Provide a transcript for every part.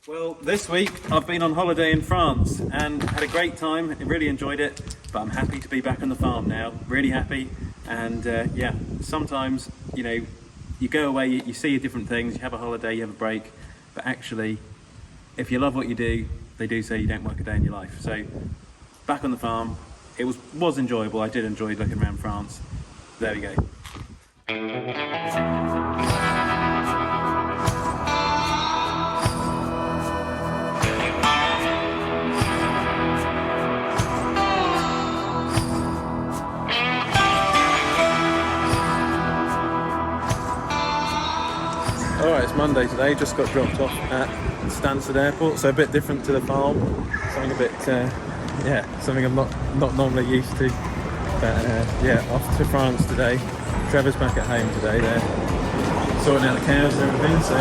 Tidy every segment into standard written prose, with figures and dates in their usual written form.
Well, this week I've been on holiday in France and had a great time. I really enjoyed it, but I'm happy to be back on the farm now. Really happy. And yeah, sometimes, you know, you go away, you see different things, you have a holiday, you have a break, but actually, if you love what you do, they do say you don't work a day in your life. So, back on the farm, it was enjoyable. I did enjoy looking around France. There we go. Alright, it's Monday today, just got dropped off at Stansted Airport, so a bit different to the farm, something a bit, something I'm not normally used to, but yeah, off to France today. Trevor's back at home today, they're sorting out the cows and everything, so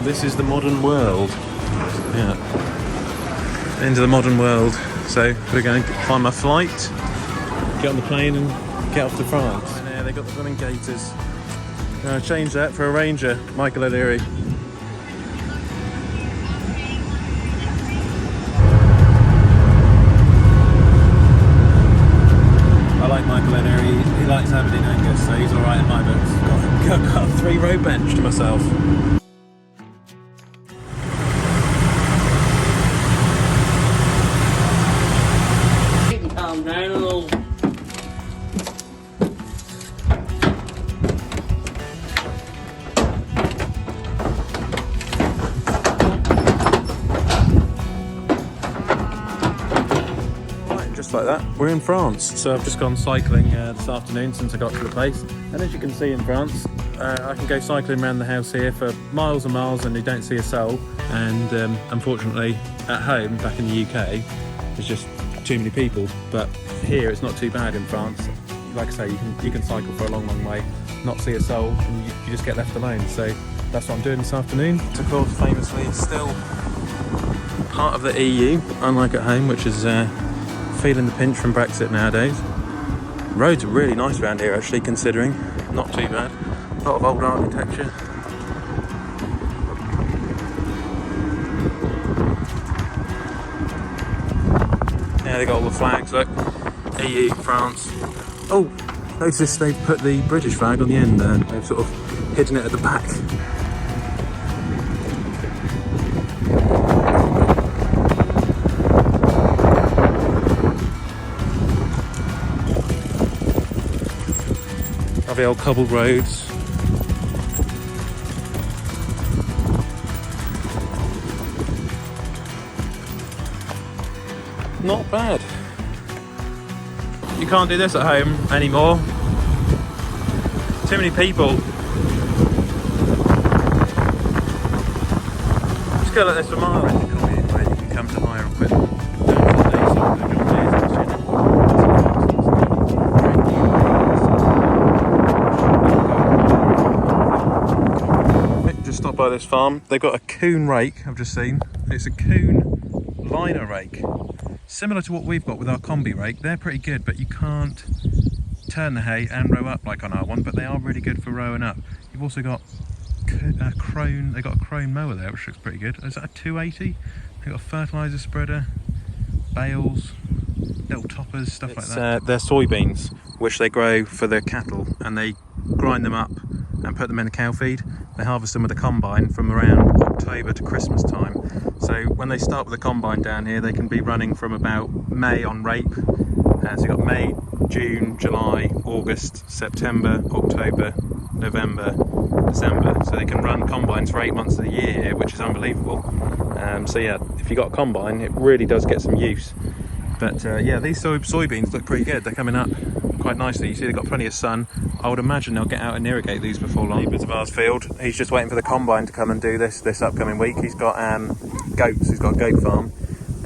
this is the modern world, yeah, into the modern world, so we're going to find my flight, get on the plane and get off to France. And yeah, they got the running gators. Change that for a Ranger, Michael O'Leary. I like Michael O'Leary, he likes Aberdeen Angus, so he's alright in my books. Got a 3-row bench to myself. Calm down a little. Like that, we're in France, so I've just gone cycling this afternoon since I got to the place, and as you can see in France, I can go cycling around the house here for miles and miles and you don't see a soul, and unfortunately at home back in the UK there's just too many people, but here it's not too bad in France. Like I say, you can cycle for a long way, not see a soul, and you just get left alone, so that's what I'm doing this afternoon. Of course, famously, it's still part of the EU, unlike at home, which is feeling the pinch from Brexit nowadays. Roads are really nice around here actually, considering. Not too bad. A lot of old architecture. Yeah, they got all the flags, look. EU, France. Oh, notice they've put the British flag on the end there. They've sort of hidden it at the back. The old cobbled roads. Not bad. You can't do this at home anymore. Too many people. Just go like this for miles. You can come to hire equipment. Stop by this farm. They've got a coon rake, I've just seen. It's a coon liner rake, similar to what we've got with our combi rake. They're pretty good, but you can't turn the hay and row up like on our one, but they are really good for rowing up. You've also got a crone. They've got a crone mower there, which looks pretty good. Is that a 280? They've got a fertilizer spreader, bales, little toppers, stuff like that. They're soybeans, which they grow for their cattle, and they grind them up and put them in the cow feed. They harvest them with a combine from around October to Christmas time. So when they start with a combine down here, they can be running from about May on rape. So you've got May, June, July, August, September, October, November, December. So they can run combines for 8 months of the year here, which is unbelievable. So yeah, if you've got a combine, it really does get some use. But yeah, these soybeans look pretty good. They're coming up quite nicely. You see they've got plenty of sun. I would imagine they'll get out and irrigate these before long. Neighbours of ours field. He's just waiting for the combine to come and do this upcoming week. He's got goats. He's got a goat farm,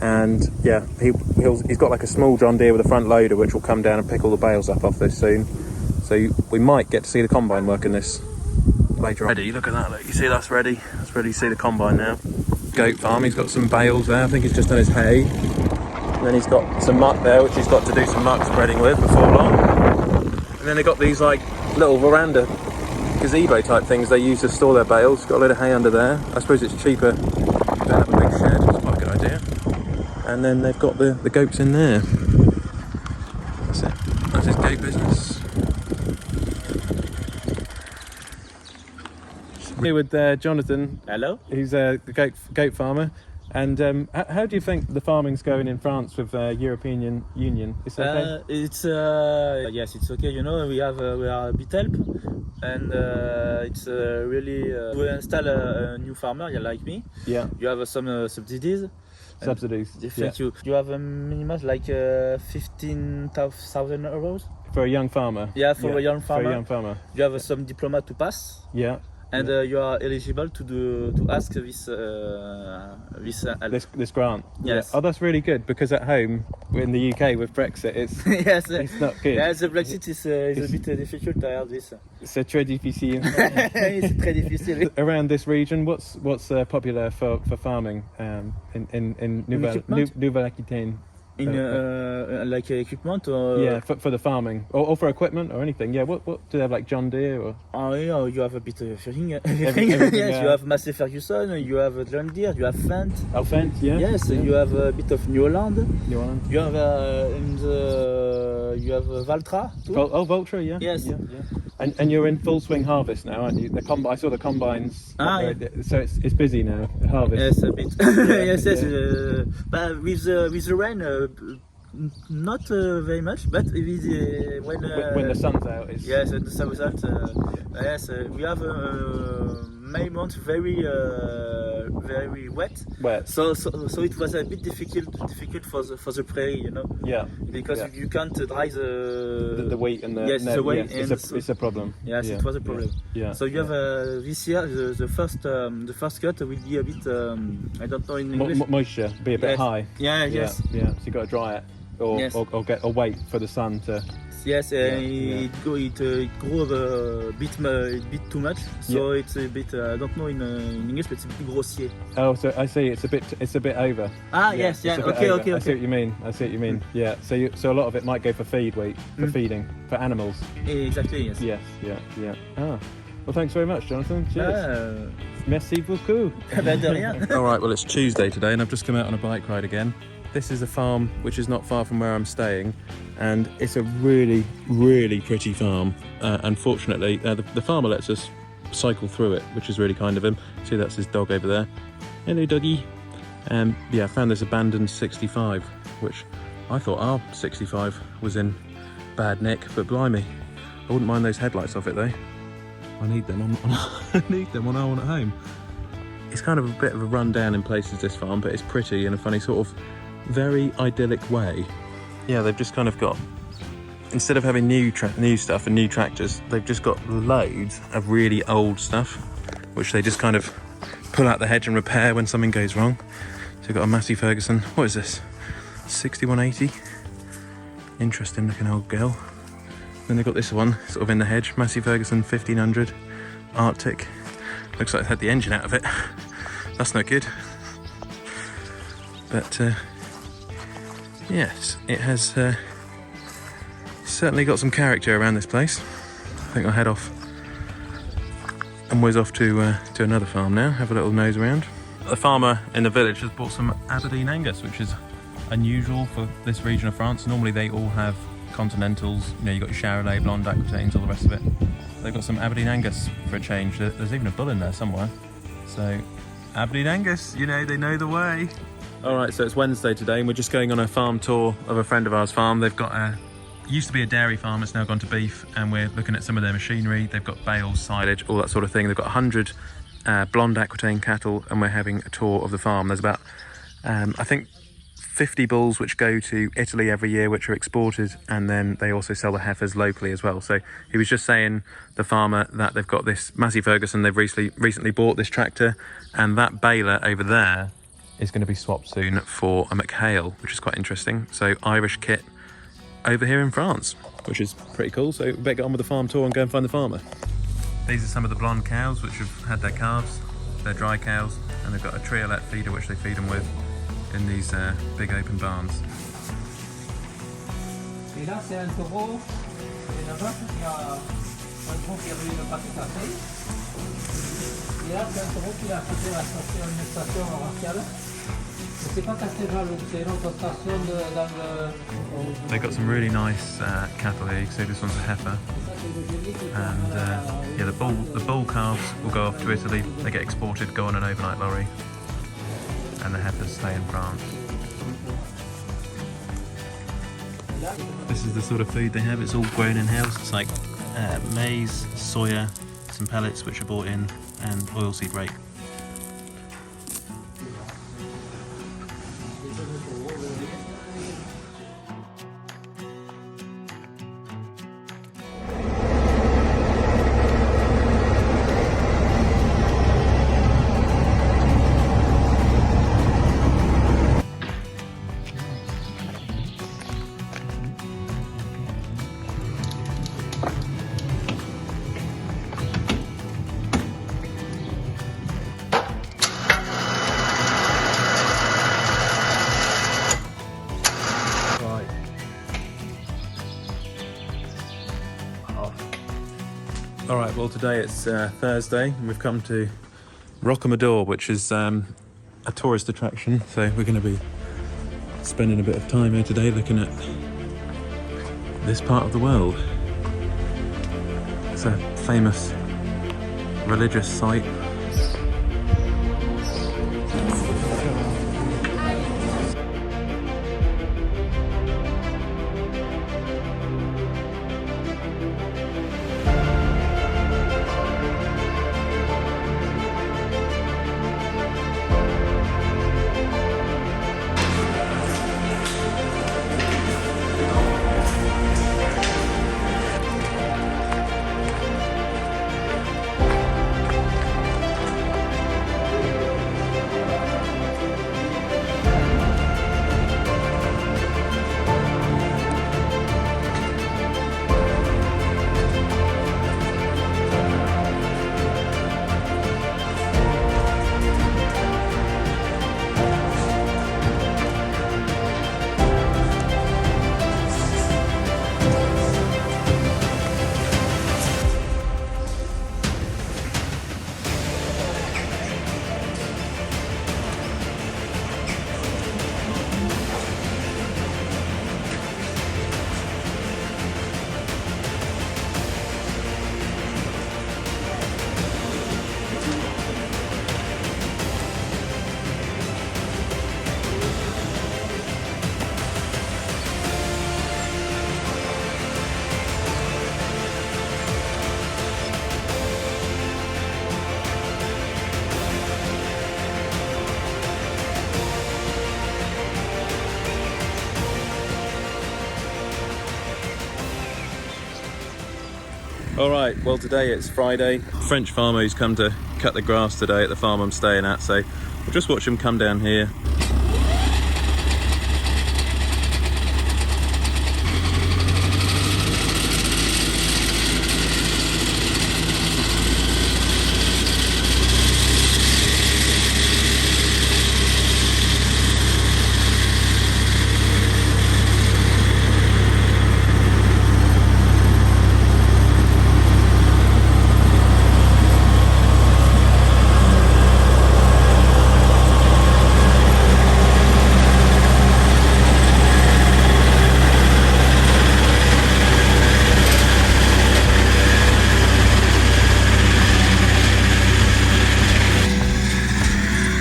and yeah, he's got like a small John Deere with a front loader, which will come down and pick all the bales up off this soon. So we might get to see the combine working this later on. Ready? Look at that. Look, you see that's ready. That's ready to see the combine now. Goat farm. He's got some bales there. I think he's just done his hay. And then he's got some muck there, which he's got to do some muck spreading with before long. And then they've got these like little veranda gazebo type things they use to store their bales. Got a load of hay under there. I suppose it's cheaper to have a big and then they've got the goats in there. That's it. That's his goat business. Here with Jonathan. Hello. He's the goat farmer. And how do you think the farming's going in France with European Union? Is it okay? Yes, it's okay. You know, we are a bit help, and it's really to install a new farmer like me. Yeah. You have some subsidies. Subsidies. Thank you. You have a minimum like 15,000 euros For a young farmer. Yeah, for a young farmer. For a young farmer. You have some diploma to pass. Yeah. And you are eligible to ask this this grant. Yes. Yeah. Oh, that's really good, because at home in the UK with Brexit, it's yes, it's not good. Yeah, the Brexit is a bit difficult. I heard this. C'est très difficile. C'est très difficile. Around this region, what's popular for farming in Nouvelle-Aquitaine? Like equipment or yeah, for the farming or for equipment or anything. Yeah, what do they have, like John Deere or? Oh yeah, you have a bit of everything. Everything, yes, you have Massey Ferguson, you have John Deere, you have Fendt. Oh, Fendt, yeah. Yes, yeah. You have a bit of New Holland. New Holland. You have you have Valtra too. Valtra, yeah. Yes. Yeah. And you're in full swing harvest now, aren't you? I saw the combines. Yeah. So it's busy now. Harvest. Yes, a bit. Yes. But with the rain, not very much. But when the sun's out, it's... yes, the sun's out. Yes, we have May month very wet. Wet. So it was a bit difficult for the prairie, you know. Yeah. Because you can't dry the wheat and the the wheat. Yes, it's a problem. Yes, it was a problem. Yeah. So you have this year the first cut will be a bit I don't know in English. Moisture, be a bit high. Yeah. Yes. Yeah. So you got to dry it, or wait for the sun to. Yes, it grew a bit too much, so it's a bit. I don't know in English, but it's a bit grossier. Oh, so I see. It's a bit over. Yes. Okay. I see what you mean. Yeah. So a lot of it might go for feeding, for animals. Exactly. Yes. Yes. Yeah. Ah. Well, thanks very much, Jonathan. Cheers. Merci beaucoup. De rien. All right. Well, it's Tuesday today, and I've just come out on a bike ride again. This is a farm which is not far from where I'm staying, and it's a really, really pretty farm. Unfortunately, the farmer lets us cycle through it, which is really kind of him. See, that's his dog over there. Hello, doggy. I found this abandoned 65, which I thought our 65 was in bad nick, but blimey, I wouldn't mind those headlights off it though. I need them on I need them when I want at home. It's kind of a bit of a rundown in places, this farm, but it's pretty in a funny sort of very idyllic way. Yeah, they've just kind of got, instead of having new stuff and new tractors, they've just got loads of really old stuff, which they just kind of pull out the hedge and repair when something goes wrong. So we've got a Massey Ferguson, what is this? 6180. Interesting looking old girl. Then they've got this one, sort of in the hedge, Massey Ferguson 1500 Arctic. Looks like it had the engine out of it. That's no good. But yes, it has certainly got some character around this place. I think I'll head off and whiz off to another farm now, have a little nose around. The farmer in the village has bought some Aberdeen Angus, which is unusual for this region of France. Normally they all have Continentals, you know, you've got your Charolais, Blonde, Aquitaines, all the rest of it. They've got some Aberdeen Angus for a change. There's even a bull in there somewhere. So, Aberdeen Angus, you know, they know the way. Alright, so it's Wednesday today and we're just going on a farm tour of a friend of ours' farm. They've got used to be a dairy farm, it's now gone to beef, and we're looking at some of their machinery. They've got bales, silage, all that sort of thing. They've got 100 Blonde Aquitaine cattle, and we're having a tour of the farm. There's about, I think, 50 bulls which go to Italy every year, which are exported, and then they also sell the heifers locally as well. So he was just saying, the farmer, that they've got this Massey Ferguson, they've recently bought this tractor, and that baler over there is going to be swapped soon for a McHale, which is quite interesting. So Irish kit over here in France, which is pretty cool. So we better get on with the farm tour and go and find the farmer. These are some of the blonde cows which have had their calves. They're dry cows, and they've got a triolette feeder which they feed them with in these big open barns. Et là, c'est un taureau et là-bas, il y a un taureau qui a eu le paquet café. Et là, c'est un taureau qui a fait une station martiale. C'est pas Castelval, c'est une autre station dans le... They've got some really nice cattle here. You can see this one's a heifer. And yeah, the bull calves will go off to Italy. They get exported, go on an overnight lorry. And the heifers stay in France. This is the sort of food they have. It's all grown in-house. It's like maize, soya, some pellets which are bought in, and oilseed rape. Alright, well today it's Thursday and we've come to Rocamadour, which is a tourist attraction, so we're going to be spending a bit of time here today looking at this part of the world. It's a famous religious site. Alright, well today it's Friday. French farmer who's come to cut the grass today at the farm I'm staying at, so we'll just watch him come down here.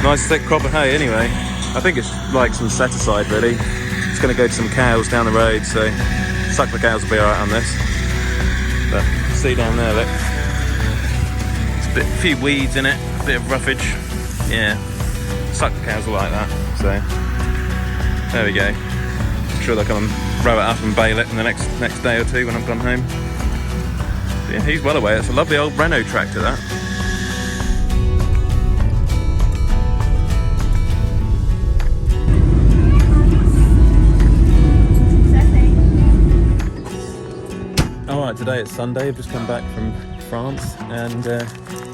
Nice thick crop of hay anyway. I think it's like some set aside really. It's going to go to some cows down the road, so suck the cows will be alright on this. But see down there, look. There's a few weeds in it, a bit of roughage. Yeah, suck the cows will like that. So there we go. I'm sure they'll come and row it up and bale it in the next day or two when I've gone home. But yeah, he's well away. It's a lovely old Renault tractor, that. Alright, today it's Sunday. I've just come back from France and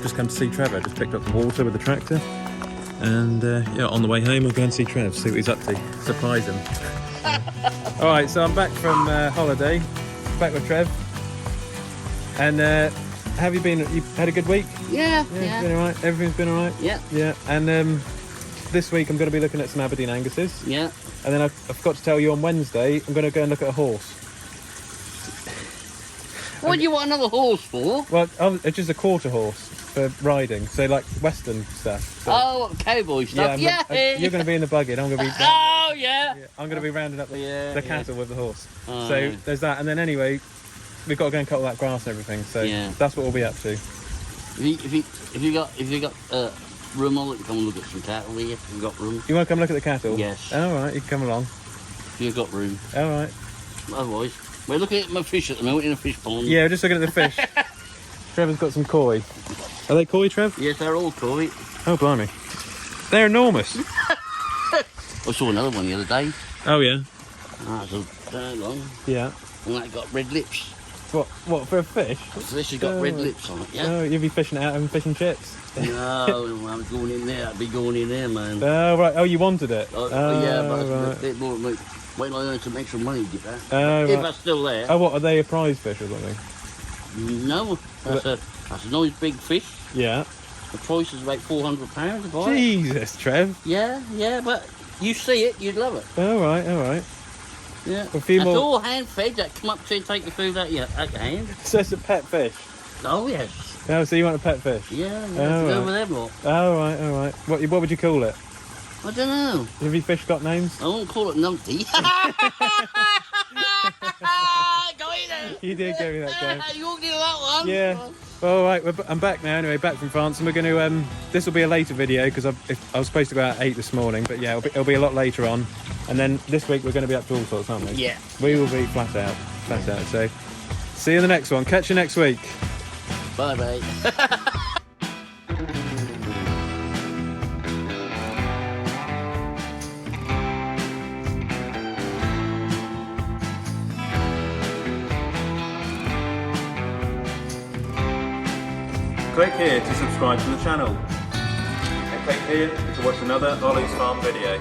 just come to see Trevor. Just picked up the water with the tractor, and yeah, on the way home we'll go and see Trev, see what he's up to, surprise him. Alright, so I'm back from holiday, back with Trev, and how have you been? You had a good week? Yeah. It's been alright. Everything's been alright. Yeah. And this week I'm going to be looking at some Aberdeen Angus's. Yeah. And then I forgot to tell you on Wednesday, I'm going to go and look at a horse. What do you want another horse for? Well, it's just a quarter horse for riding, so like Western stuff. So, Oh, cowboy stuff. Yeah. You're going to be in the buggy, and I'm going to be. Oh yeah. I'm going to be rounding up the cattle with the horse. Oh, so yeah. there's that, and then anyway, we've got to go and cut all that grass and everything. So Yeah. that's what we'll be up to. If you got room, I'll let you come and look at some cattle here. If you've got room. You want to come look at the cattle? Yes. All right, you can come along. If you've got room. All right. Otherwise, we're looking at my fish at the moment in a fish pond. Yeah, we're just looking at the fish. Trevor's got some koi. Are they koi, Trev? Yes, they're all koi. Oh, blimey. They're enormous. I saw another one the other day. Oh, yeah. That's a long. Yeah. And that got red lips. What, for a fish? The fish has got red lips on it, yeah? Oh, you'll be fishing it out having fish and chips. No, I'm going in there. I'd be going in there, man. Oh, right. Oh, you wanted it? Yeah, but right. a bit more like, wait till I earn some extra money to get that. Oh, If right. that's still there. Oh, what, are they a prize fish or something? No, that's a nice big fish. Yeah. The price is about £400 to buy it. Jesus, Trev. Yeah, but you see it, you'd love it. All right. Yeah. A few That's more- all hand fed. That come up to and take the food out your hand. So it's a pet fish? Oh yes. Oh, so you want a pet fish? Yeah, Oh, go right. with them lot. Oh, all right. What would you call it? I don't know. Have your fish got names? I won't call it numpty. Go in there. You did give me that game. You walked into that one. Yeah. All right, I'm back now anyway, back from France, and we're going to, this will be a later video because I was supposed to go out at 8 this morning, but yeah, it'll be a lot later on. And then this week we're going to be up to all sorts, aren't we? Yeah. We will be flat out. So, see you in the next one. Catch you next week. Bye bye. Click here to subscribe to the channel. And click here to watch another Olly's Farm video.